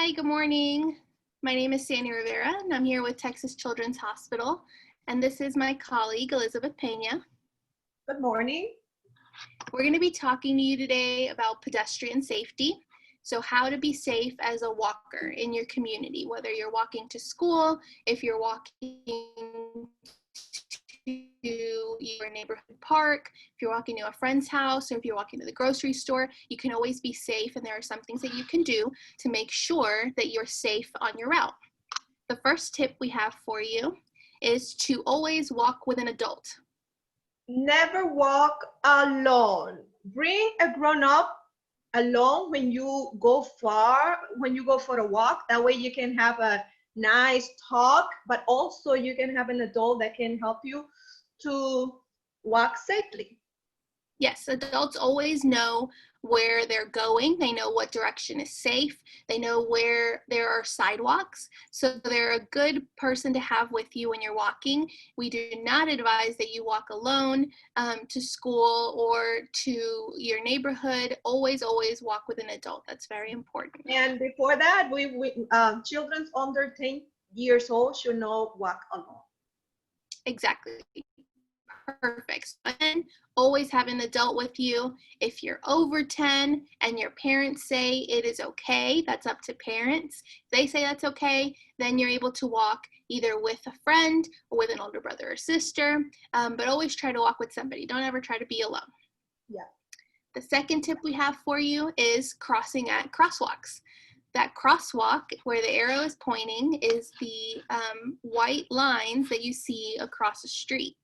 Hi, good morning. My name is Sandy Rivera, and I'm here with Texas Children's Hospital. And this is my colleague, Elizabeth Pena. Good morning. We're going to be talking to you today about pedestrian safety. So how to be safe as a walker in your community, whether you're walking to school, if you're walking to your neighborhood park, if you're walking to a friend's house, or if you're walking to the grocery store, you can always be safe, and there are some things that you can do to make sure that you're safe on your route. The first tip we have for you is to always walk with an adult. Never walk alone. Bring a grown-up along when you go for a walk. That way you can have a nice talk, but also you can have an adult that can help you to walk safely. Yes, adults always know where they're going. They know what direction is safe. They know where there are sidewalks. So they're a good person to have with you when you're walking. We do not advise that you walk alone to school or to your neighborhood. Always walk with an adult. That's very important. And before that, children under 10 years old should not walk alone. Exactly. Perfect. And always have an adult with you. If you're over 10 and your parents say it is okay, that's up to parents. If they say that's okay, then you're able to walk either with a friend or with an older brother or sister, but always try to walk with somebody. Don't ever try to be alone. Yeah. The second tip we have for you is crossing at crosswalks. That crosswalk where the arrow is pointing is the white lines that you see across the street.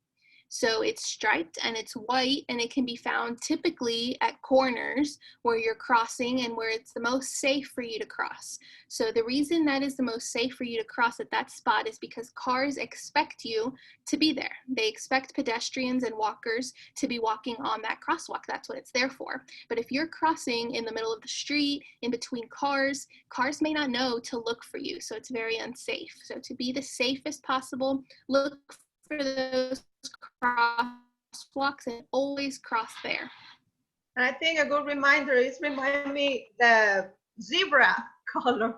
So it's striped and it's white, and it can be found typically at corners where you're crossing and where it's the most safe for you to cross. So the reason that is the most safe for you to cross at that spot is because cars expect you to be there. They expect pedestrians and walkers to be walking on that crosswalk. That's what it's there for. But if you're crossing in the middle of the street, in between cars may not know to look for you. So it's very unsafe. So to be the safest possible, look for those crosswalks and always cross there. And I think a good reminder is remind me the zebra color.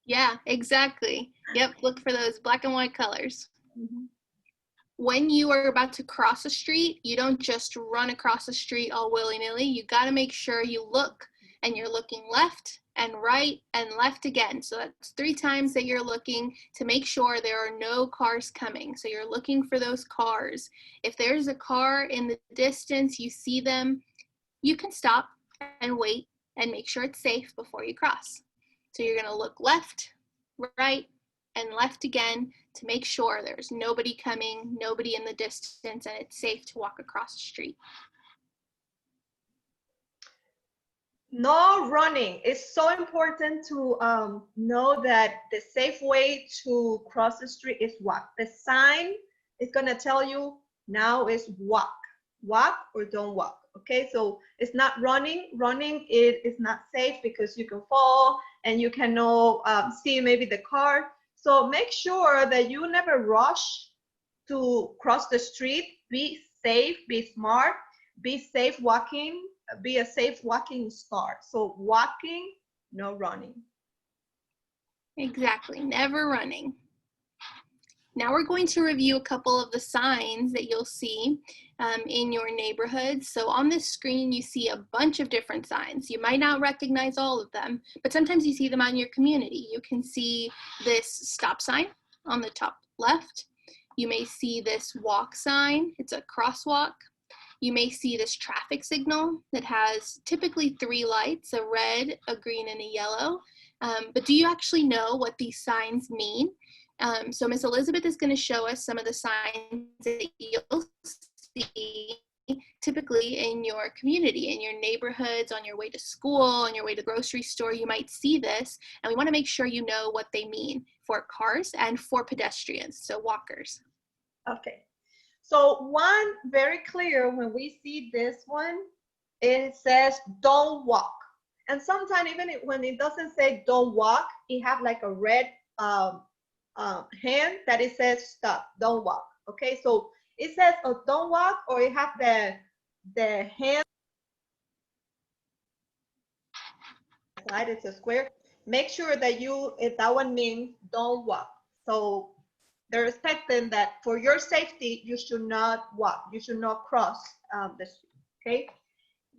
Yeah, exactly. Yep, look for those black and white colors. Mm-hmm. When you are about to cross a street, you don't just run across the street all willy-nilly. You got to make sure you look, and you're looking left and right and left again. So that's 3 times that you're looking to make sure there are no cars coming. So you're looking for those cars. If there's a car in the distance, you see them, you can stop and wait and make sure it's safe before you cross. So you're going to look left, right, and left again to make sure there's nobody coming, nobody in the distance, and it's safe to walk across the street. No running. It's so important to know that the safe way to cross the street is walk. The sign is going to tell you now is walk or don't walk. Okay, so it's not running. Running is not safe because you can fall and you cannot see maybe the car. So make sure that you never rush to cross the street. Be safe, be smart, be safe walking. Be a safe walking star. So walking, no running. Exactly, never running. Now we're going to review a couple of the signs that you'll see in your neighborhood. So on this screen, you see a bunch of different signs. You might not recognize all of them, but sometimes you see them on your community. You can see this stop sign on the top left. You may see this walk sign. It's a crosswalk. You may see this traffic signal that has typically 3 lights, a red, a green, and a yellow. But do you actually know what these signs mean? So Miss Elizabeth is going to show us some of the signs that you'll see typically in your community, in your neighborhoods, on your way to school, on your way to the grocery store. You might see this, and we want to make sure you know what they mean for cars and for pedestrians, so walkers. Okay. So one very clear when we see this one, it says don't walk. And sometimes even when it doesn't say don't walk, it have like a red hand that it says stop, don't walk. Okay, so it says oh, don't walk, or it have the hand side, it's a square. make sure that if that one means don't walk. So they're expecting that for your safety, you should not walk. You should not cross the street, okay?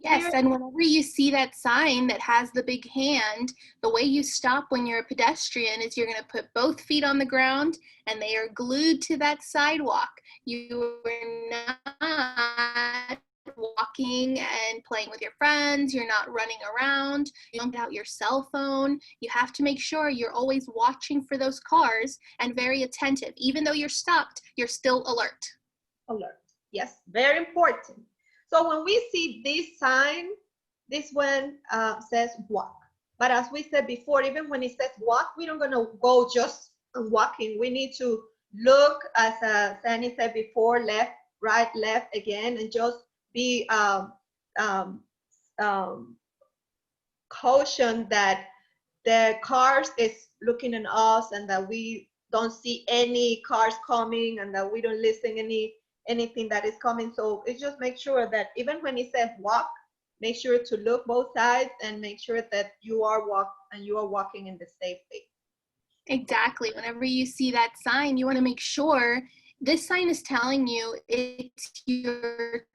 Yes, Here, and whenever you see that sign that has the big hand, the way you stop when you're a pedestrian is you're going to put both feet on the ground and they are glued to that sidewalk. You are not walking and playing with your friends. You're not running around. You don't get out your cell phone. You have to make sure you're always watching for those cars and very attentive. Even though you're stopped, you're still alert. alert. Yes, very important. So when we see this sign, this one says walk. But as we said before, even when it says walk, we don't gonna go just walking. We need to look, as Sandy said before, left, right, left again, and just be um, caution that the cars is looking at us and that we don't see any cars coming and that we don't listen anything that is coming. So it just make sure that even when it says walk, make sure to look both sides and make sure that you are walking in the safe way. Exactly. Whenever you see that sign, you want to make sure this sign is telling you it's your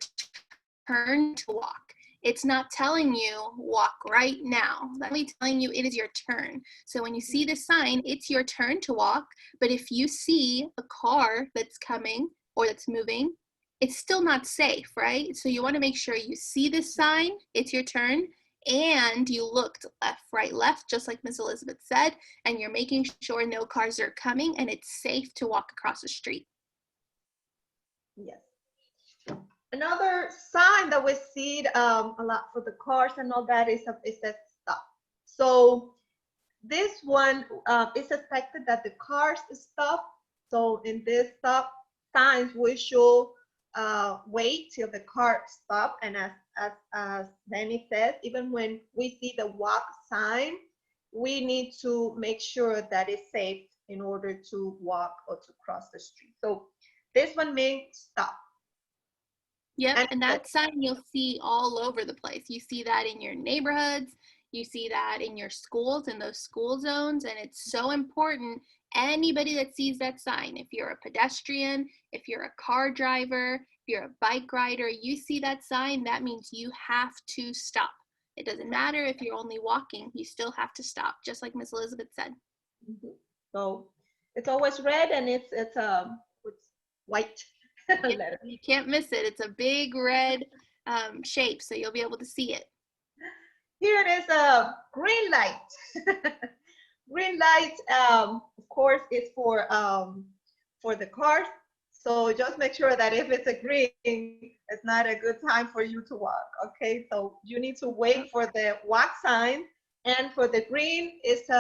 turn to walk. It's not telling you walk right now. That's only telling you it is your turn. So when you see this sign, it's your turn to walk. But if you see a car that's coming or that's moving, it's still not safe, right? So you want to make sure you see this sign, it's your turn, and you looked left, right, left, just like Miss Elizabeth said, and you're making sure no cars are coming and it's safe to walk across the street. Yes. Another sign that we see a lot for the cars and all that is a stop. So this one is expected that the cars stop. So in this stop signs, we should wait till the car stop. And as Danny says, even when we see the walk sign, we need to make sure that it's safe in order to walk or to cross the street. So this one means stop. Yep, and that sign you'll see all over the place. You see that in your neighborhoods, you see that in your schools, in those school zones, and it's so important. Anybody that sees that sign, if you're a pedestrian, if you're a car driver, if you're a bike rider, you see that sign, that means you have to stop. It doesn't matter if you're only walking, you still have to stop, just like Miss Elizabeth said. Mm-hmm. So it's always red and it's white. Yeah, you can't miss it. It's a big red shape, so you'll be able to see it. Here it is a green light. Green light, of course, is for the cars. So just make sure that if it's a green, it's not a good time for you to walk. Okay, so you need to wait for the walk sign, and for the green, it's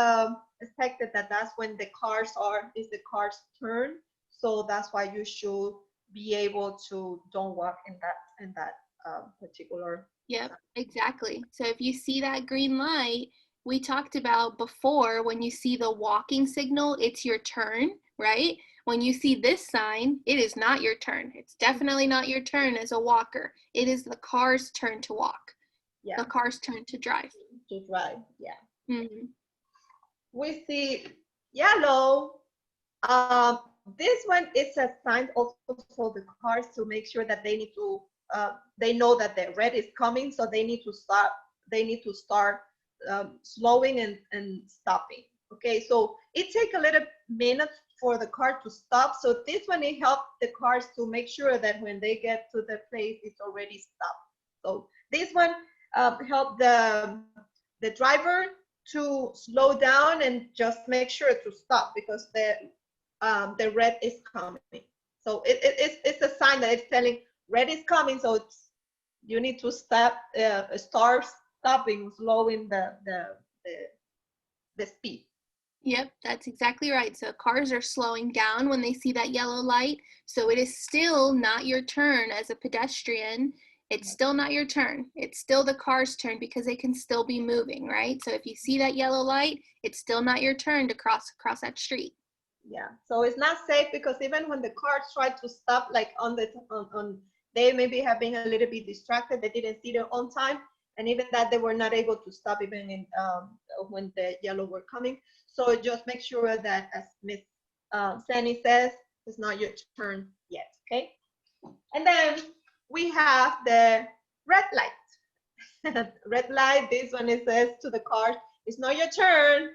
expected that that's when the cars is the car's turn. So that's why you should be able to don't walk in that particular. Yep, exactly. So if you see that green light, we talked about before, when you see the walking signal, it's your turn, right? When you see this sign, it is not your turn. It's definitely not your turn as a walker. It is the car's turn to walk. Yeah. The car's turn to drive. To drive, yeah. Mm-hmm. We see yellow. This one is a sign also for the cars to make sure that they need to, they know that the red is coming, so they need to start. They need to start slowing and stopping. Okay, so it takes a little minute for the car to stop. So this one, it helps the cars to make sure that when they get to the place, it's already stopped. So this one help the driver to slow down and just make sure to stop because the red is coming. So it's a sign that it's telling red is coming. So you need to start stopping, slowing the speed. Yep, that's exactly right. So cars are slowing down when they see that yellow light. So it is still not your turn as a pedestrian. It's still not your turn. It's still the car's turn because they can still be moving, right? So if you see that yellow light, it's still not your turn to cross that street. Yeah, so it's not safe because even when the cars try to stop, like they maybe have been a little bit distracted, they didn't see their own time, And even that, they were not able to stop even in when the yellow were coming. So just make sure that, as Miss Sandy says, it's not your turn yet, okay? And then we have the red light. Red light, this one, it says to the cars, it's not your turn,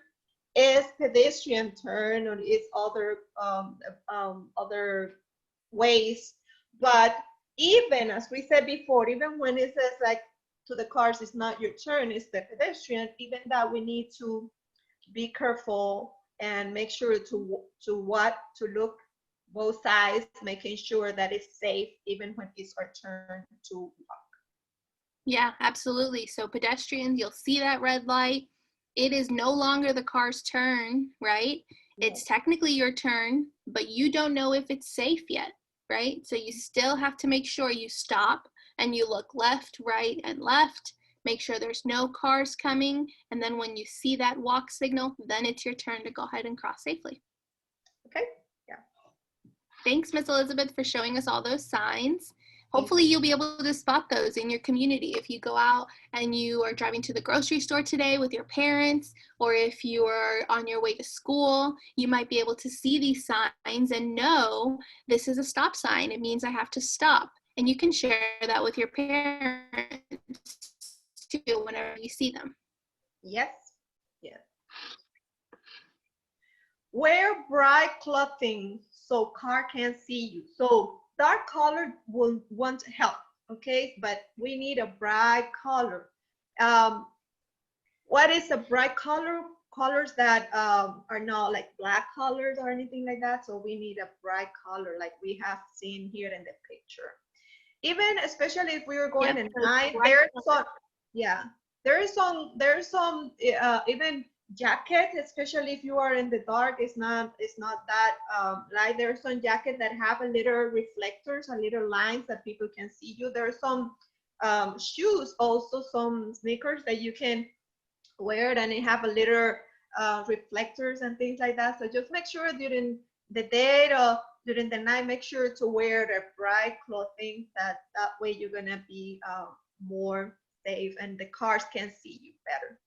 it's pedestrian turn, or it's other ways. But even, as we said before, even when it says like to the cars, it's not your turn, it's the pedestrian, even that we need to be careful and make sure to look both sides, making sure that it's safe even when it's our turn to walk. Yeah, absolutely. So pedestrians, you'll see that red light. It is no longer the car's turn, right? It's technically your turn, but you don't know if it's safe yet, right? So you still have to make sure you stop and you look left, right, and left. Make sure there's no cars coming. And then when you see that walk signal, then it's your turn to go ahead and cross safely. Okay, yeah. Thanks, Miss Elizabeth, for showing us all those signs. Hopefully you'll be able to spot those in your community. If you go out and you are driving to the grocery store today with your parents, or if you are on your way to school, you might be able to see these signs and know this is a stop sign. It means I have to stop. And you can share that with your parents too whenever you see them. Yes, yes. Wear bright clothing so car can see you. So dark color won't help, okay? But we need a bright color. What is a bright color? Colors that are not like black colors or anything like that. So we need a bright color like we have seen here in the picture. Even especially if we were going at night, there's some, yeah, there's some even jacket, especially if you are in the dark, it's not that light. There's some jacket that have a little reflectors, a little lines that people can see you. There's some shoes, also some sneakers that you can wear and it have a little reflectors and things like that. So just make sure during the day or during the night, make sure to wear the bright clothing. That way you're gonna be more safe and the cars can see you better.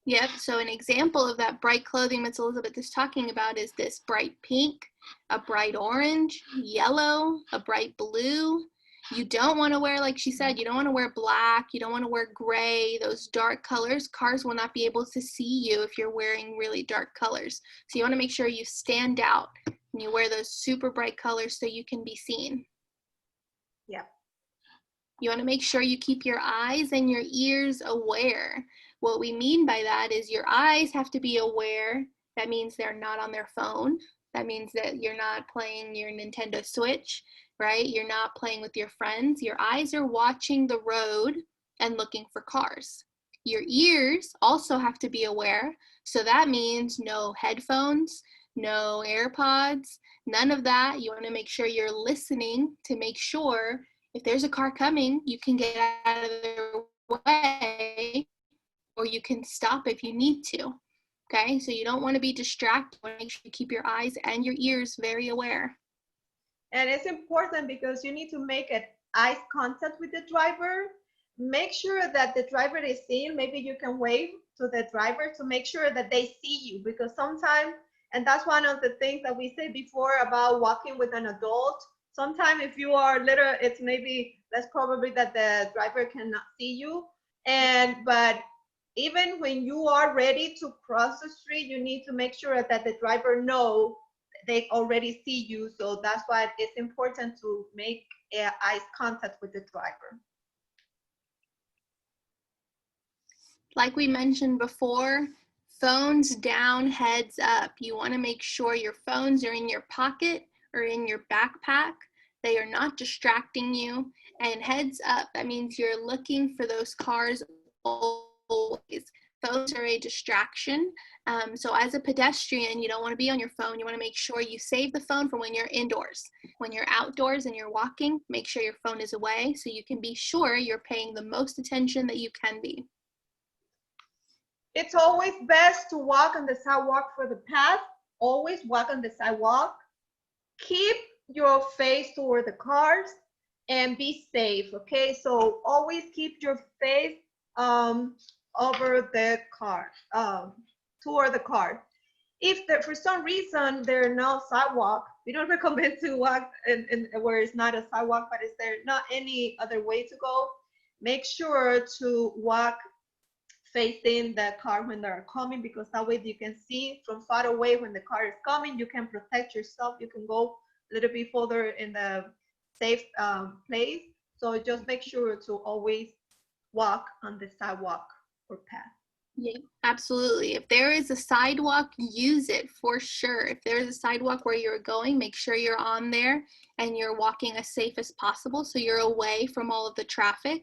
Yep, so an example of that bright clothing Miss Elizabeth is talking about is this bright pink, a bright orange, yellow, a bright blue. You don't want to wear, like she said, you don't want to wear black, you don't want to wear gray, those dark colors. Cars will not be able to see you if you're wearing really dark colors. So you want to make sure you stand out and you wear those super bright colors so you can be seen. Yeah. You want to make sure you keep your eyes and your ears aware. What we mean by that is your eyes have to be aware. That means they're not on their phone. That means that you're not playing your Nintendo Switch, right? You're not playing with your friends. Your eyes are watching the road and looking for cars. Your ears also have to be aware. So that means no headphones, no AirPods, none of that. You want to make sure you're listening to make sure if there's a car coming, you can get out of their way, or you can stop if you need to. Okay, so you don't want to be distracted. You want to make sure you keep your eyes and your ears very aware. And it's important because you need to make an eye contact with the driver. Make sure that the driver is seeing. Maybe you can wave to the driver to make sure that they see you, because sometimes, and that's one of the things that we said before about walking with an adult. Sometimes if you are little, it's maybe less probably that the driver cannot see you. But even when you are ready to cross the street, you need to make sure that the driver knows they already see you. So that's why it's important to make eye contact with the driver. Like we mentioned before, phones down, heads up. You want to make sure your phones are in your pocket or in your backpack. They are not distracting you. And heads up, that means you're looking for those cars always. Phones are a distraction. So as a pedestrian, you don't want to be on your phone. You want to make sure you save the phone for when you're indoors. When you're outdoors and you're walking, make sure your phone is away so you can be sure you're paying the most attention that you can be. It's always best to walk on the sidewalk for the path. Always walk on the sidewalk. Keep your face toward the cars and be safe, okay? So always keep your face um, over the car, toward the car. If there, for some reason there are no sidewalk, we don't recommend to walk in where it's not a sidewalk, but is there not any other way to go? Make sure to walk facing the car when they're coming, because that way you can see from far away when the car is coming. You can protect yourself. You can go a little bit further in the safe place. So just make sure to always walk on the sidewalk or path. Yeah, absolutely. If there is a sidewalk, use it for sure. If there is a sidewalk where you're going, make sure you're on there and you're walking as safe as possible so you're away from all of the traffic.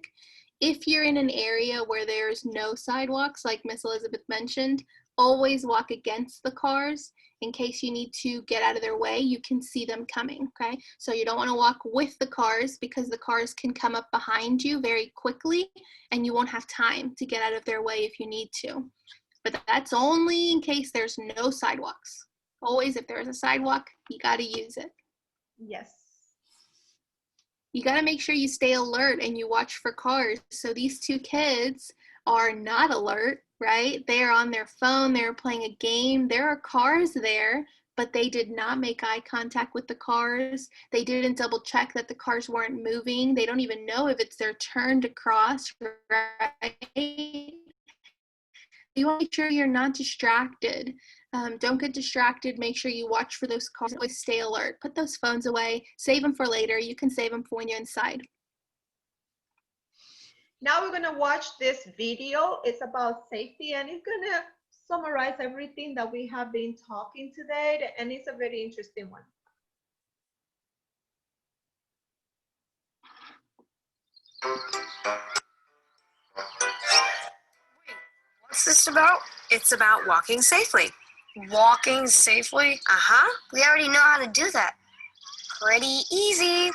If you're in an area where there's no sidewalks, like Miss Elizabeth mentioned, always walk against the cars in case you need to get out of their way. You can see them coming, okay? So you don't want to walk with the cars because the cars can come up behind you very quickly and you won't have time to get out of their way if you need to. But that's only in case there's no sidewalks. Always, if there's a sidewalk, you got to use it. Yes. You got to make sure you stay alert and you watch for cars. So these two kids are not alert, right? They are on their phone. They're playing a game. There are cars there, but they did not make eye contact with the cars. They didn't double check that the cars weren't moving. They don't even know if it's their turn to cross, right? You want to make sure you're not distracted. Don't get distracted. Make sure you watch for those cars. Always stay alert. Put those phones away. Save them for later. You can save them for when you're inside. Now we're going to watch this video. It's about safety, and it's going to summarize everything that we have been talking today, and it's a very interesting one. What's this about? It's about walking safely. Walking safely? Uh-huh. We already know how to do that. Pretty easy.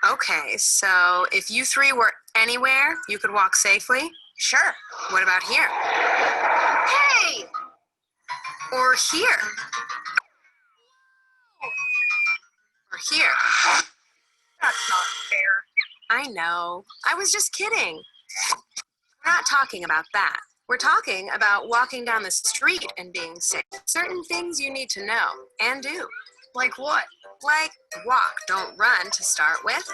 Okay, so if you three were anywhere, you could walk safely? Sure. What about here? Hey! Or here? Or here? That's not fair. I know. I was just kidding. We're not talking about that. We're talking about walking down the street and being safe. Certain things you need to know and do. Like what? Like walk, don't run to start with.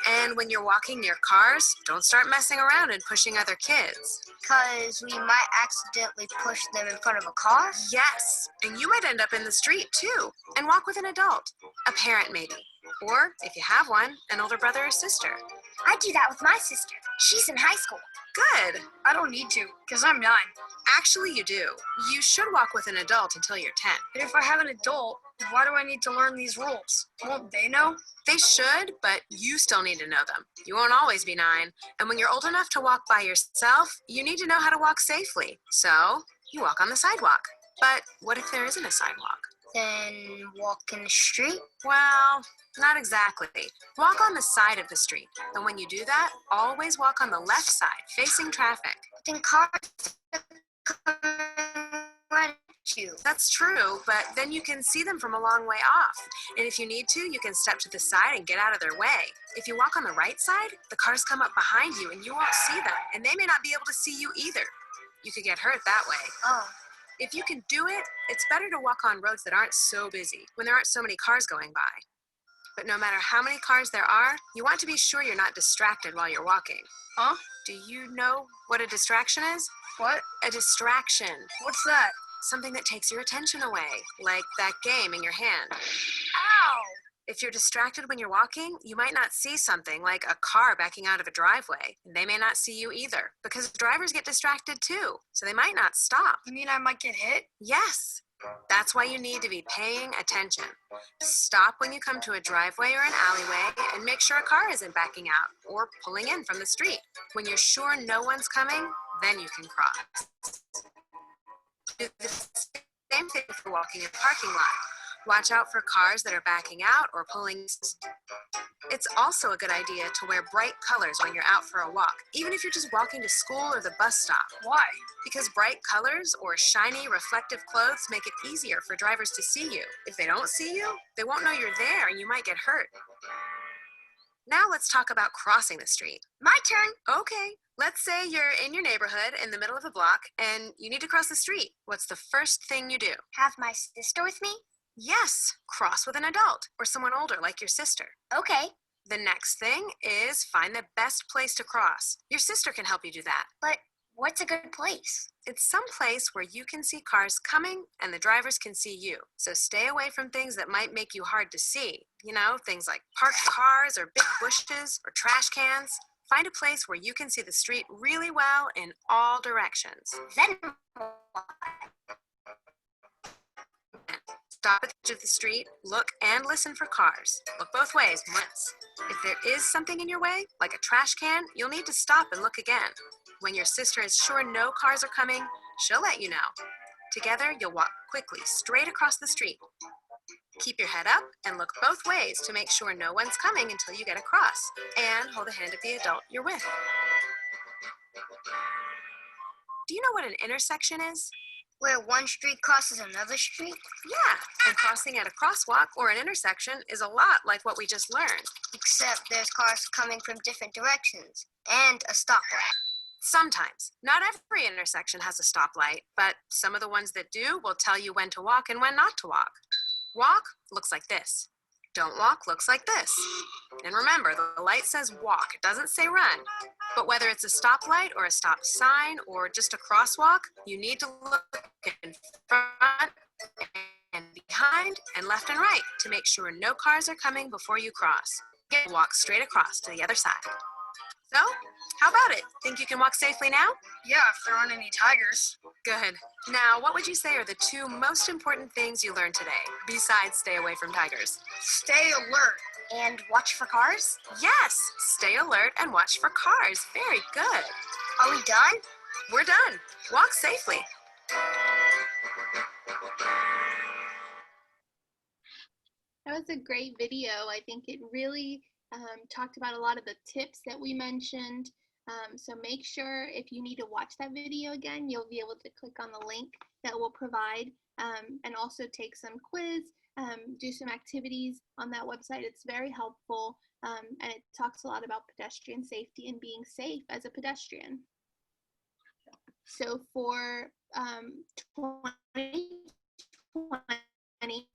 And when you're walking near cars, don't start messing around and pushing other kids. Because we might accidentally push them in front of a car? Yes, and you might end up in the street too. And walk with an adult, a parent maybe. Or, if you have one, an older brother or sister. I do that with my sister. She's in high school. Good. I don't need to, because I'm 9. Actually, you do. You should walk with an adult until you're 10. But if I have an adult, why do I need to learn these rules? Won't they know? They should, but you still need to know them. You won't always be 9. And when you're old enough to walk by yourself, you need to know how to walk safely. So, you walk on the sidewalk. But what if there isn't a sidewalk? Then walk in the street? Well, not exactly. Walk on the side of the street. And when you do that, always walk on the left side, facing traffic. Then cars come right at you. That's true, but then you can see them from a long way off. And if you need to, you can step to the side and get out of their way. If you walk on the right side, the cars come up behind you and you won't see them. And they may not be able to see you either. You could get hurt that way. Oh. If you can do it, it's better to walk on roads that aren't so busy, when there aren't so many cars going by. But no matter how many cars there are, you want to be sure you're not distracted while you're walking. Huh? Do you know what a distraction is? What? A distraction. What's that? Something that takes your attention away, like that game in your hand. Ow! If you're distracted when you're walking, you might not see something like a car backing out of a driveway. They may not see you either, because drivers get distracted too, so they might not stop. You mean I might get hit? Yes. That's why you need to be paying attention. Stop when you come to a driveway or an alleyway and make sure a car isn't backing out or pulling in from the street. When you're sure no one's coming, then you can cross. Do the same thing for walking in a parking lot. Watch out for cars that are backing out or pulling. It's also a good idea to wear bright colors when you're out for a walk, even if you're just walking to school or the bus stop. Why? Because bright colors or shiny, reflective clothes make it easier for drivers to see you. If they don't see you, they won't know you're there and you might get hurt. Now let's talk about crossing the street. My turn. Okay, Let's say you're in your neighborhood in the middle of the block and you need to cross the street. What's the first thing you do? Have my sister with me? Yes, cross with an adult or someone older like your sister. Okay, The next thing is find the best place to cross. Your sister can help you do that. but what's a good place? It's some place where you can see cars coming and the drivers can see you. So stay away from things that might make you hard to see. You know, things like parked cars or big bushes or trash cans. Find a place where you can see the street really well in all directions. Then Stop at the edge of the street, look and listen for cars. Look both ways once. If there is something in your way, like a trash can, you'll need to stop and look again. When your sister is sure no cars are coming, she'll let you know. Together, you'll walk quickly straight across the street. Keep your head up and look both ways to make sure no one's coming until you get across. And hold the hand of the adult you're with. Do you know what an intersection is? where one street crosses another street? Yeah, and crossing at a crosswalk or an intersection is a lot like what we just learned. Except there's cars coming from different directions and a stoplight. Sometimes. Not every intersection has a stoplight, but some of the ones that do will tell you when to walk and when not to walk. Walk looks like this. Don't walk looks like this. And remember, the light says walk, it doesn't say run. But whether it's a stoplight or a stop sign or just a crosswalk, you need to look in front and behind and left and right to make sure no cars are coming before you cross. Walk straight across to the other side. So, how about it? Think you can walk safely now? Yeah, if there aren't any tigers. Good. Now, what would you say are the two most important things you learned today, besides stay away from tigers? Stay alert. And watch for cars? Yes, stay alert and watch for cars. Very good. Are we done? We're done. Walk safely. That was a great video. I think it really talked about a lot of the tips that we mentioned. So make sure if you need to watch that video again, you'll be able to click on the link that we'll provide and also take some quiz, do some activities on that website. It's very helpful and it talks a lot about pedestrian safety and being safe as a pedestrian. So for 2020,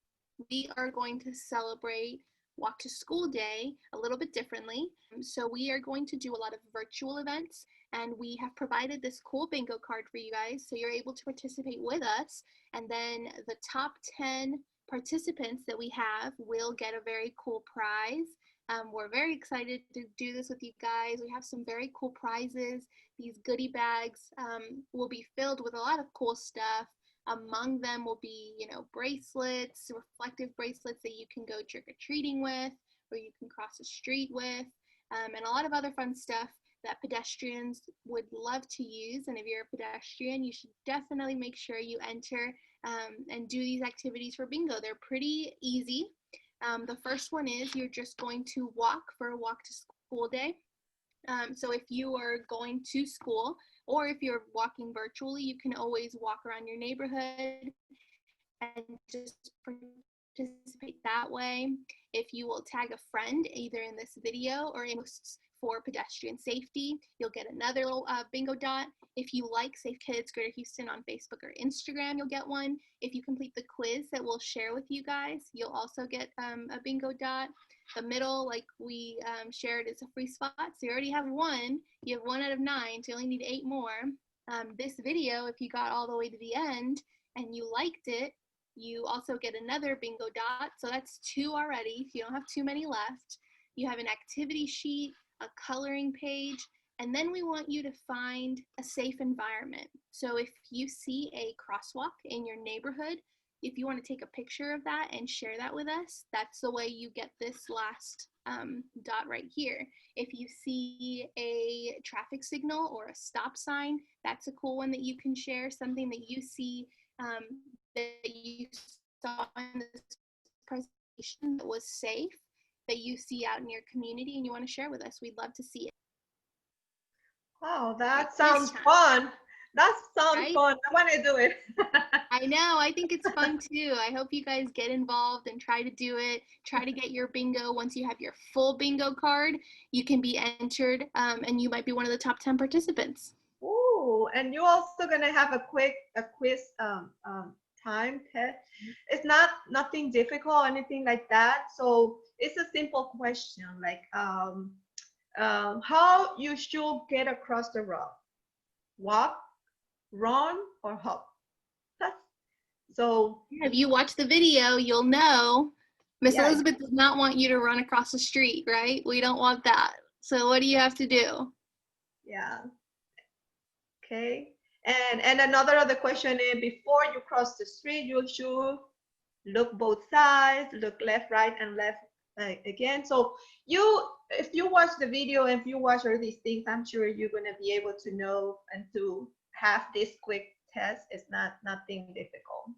we are going to celebrate Walk to School Day a little bit differently. So we are going to do a lot of virtual events, and we have provided this cool bingo card for you guys so you're able to participate with us, and then the top 10 participants that we have will get a very cool prize. We're very excited to do this with you guys. We have some very cool prizes. These goodie bags will be filled with a lot of cool stuff. Among them will be, bracelets, reflective bracelets that you can go trick-or-treating with, or you can cross the street with, and a lot of other fun stuff that pedestrians would love to use. And if you're a pedestrian, you should definitely make sure you enter and do these activities for bingo. They're pretty easy. The first one is you're just going to walk for a Walk to School Day. So if you are going to school, or if you're walking virtually, you can always walk around your neighborhood and just participate that way. If you will tag a friend either in this video or in posts for Pedestrian Safety, you'll get another little bingo dot. If you like Safe Kids Greater Houston on Facebook or Instagram, you'll get one. If you complete the quiz that we'll share with you guys, you'll also get a bingo dot. The middle, like we shared, is a free spot. So you already have one. You have 1 out of 9, so you only need 8 more. This video, if you got all the way to the end and you liked it, you also get another bingo dot. So that's 2 already. You don't have too many left. You have an activity sheet, a coloring page, and then we want you to find a safe environment. So if you see a crosswalk in your neighborhood, if you want to take a picture of that and share that with us, that's the way you get this last dot right here. If you see a traffic signal or a stop sign, that's a cool one that you can share, something that you see that you saw in this presentation that was safe, that you see out in your community and you want to share with us. We'd love to see it. Oh, that sounds fun. That sounds Right? fun. I want to do it. I know. I think it's fun too. I hope you guys get involved and try to do it. Try to get your bingo. Once you have your full bingo card, you can be entered, and you might be one of the top 10 participants. Ooh, and you're also gonna have a quiz time test. It's not nothing difficult or anything like that. So it's a simple question like how you should get across the road. Walk, run, or hop. That's, so If you watch the video, you'll know Miss yeah, Elizabeth does not want you to run across the street, right? We don't want that. So what do you have to do? yeah. Okay. And another other question is before you cross the street, you should look both sides, look left, right, and left again. So if you watch the video, if you watch all these things, I'm sure you're gonna be able to know and to have this quick test. It's not nothing difficult.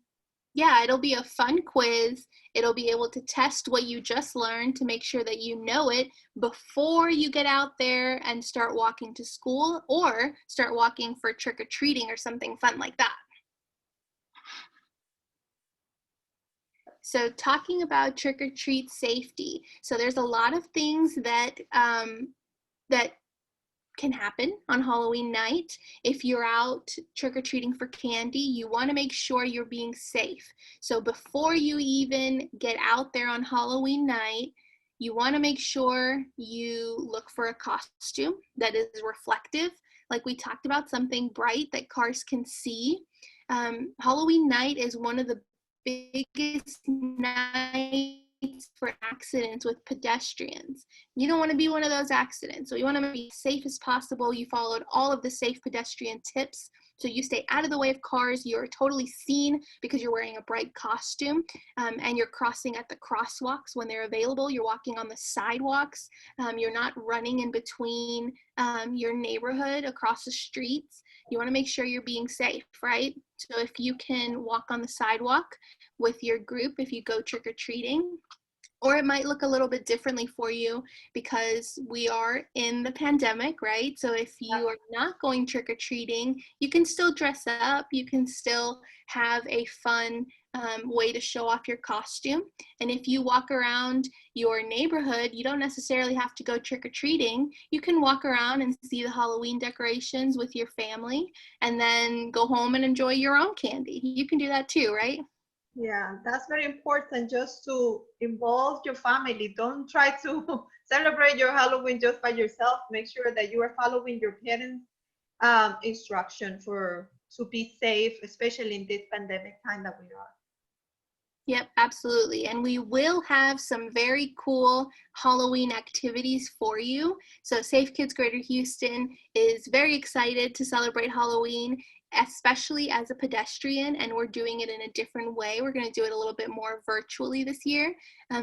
Yeah, it'll be a fun quiz. It'll be able to test what you just learned to make sure that you know it before you get out there and start walking to school or start walking for trick-or-treating or something fun like that. So talking about trick-or-treat safety. So there's a lot of things that that can happen on Halloween night. If you're out trick-or-treating for candy, you want to make sure you're being safe. So before you even get out there on Halloween night, you want to make sure you look for a costume that is reflective, like we talked about, something bright that cars can see. Halloween night is one of the biggest nights for accidents with pedestrians. You don't want to be one of those accidents. So you want to be as safe as possible. You followed all of the safe pedestrian tips. So you stay out of the way of cars. You're totally seen because you're wearing a bright costume, and you're crossing at the crosswalks when they're available. You're walking on the sidewalks. You're not running in between your neighborhood across the streets. You want to make sure you're being safe, right? So if you can walk on the sidewalk with your group, if you go trick-or-treating, or it might look a little bit differently for you because we are in the pandemic, right? So if you are not going trick-or-treating, you can still dress up, you can still have a fun way to show off your costume. And if you walk around your neighborhood, you don't necessarily have to go trick-or-treating. You can walk around and see the Halloween decorations with your family and then go home and enjoy your own candy. You can do that too, right? Yeah, that's very important just to involve your family. Don't try to celebrate your Halloween just by yourself. Make sure that you are following your parents' instruction for to be safe, especially in this pandemic time that we are. Yep, absolutely. And we will have some very cool Halloween activities for you. So Safe Kids Greater Houston is very excited to celebrate Halloween, especially as a pedestrian, and we're doing it in a different way. We're going to do it a little bit more virtually this year.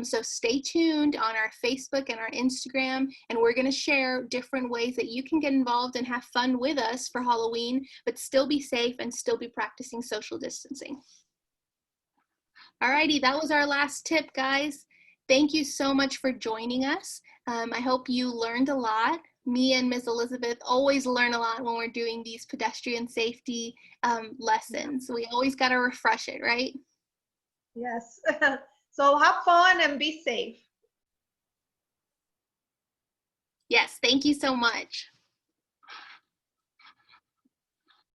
So stay tuned on our Facebook and our Instagram, and we're going to share different ways that you can get involved and have fun with us for Halloween, but still be safe and still be practicing social distancing. Alrighty, that was our last tip, guys. Thank you so much for joining us. I hope you learned a lot. Me and Ms. Elizabeth always learn a lot when we're doing these pedestrian safety lessons. We always got to refresh it, right? Yes. So have fun and be safe. Yes, thank you so much.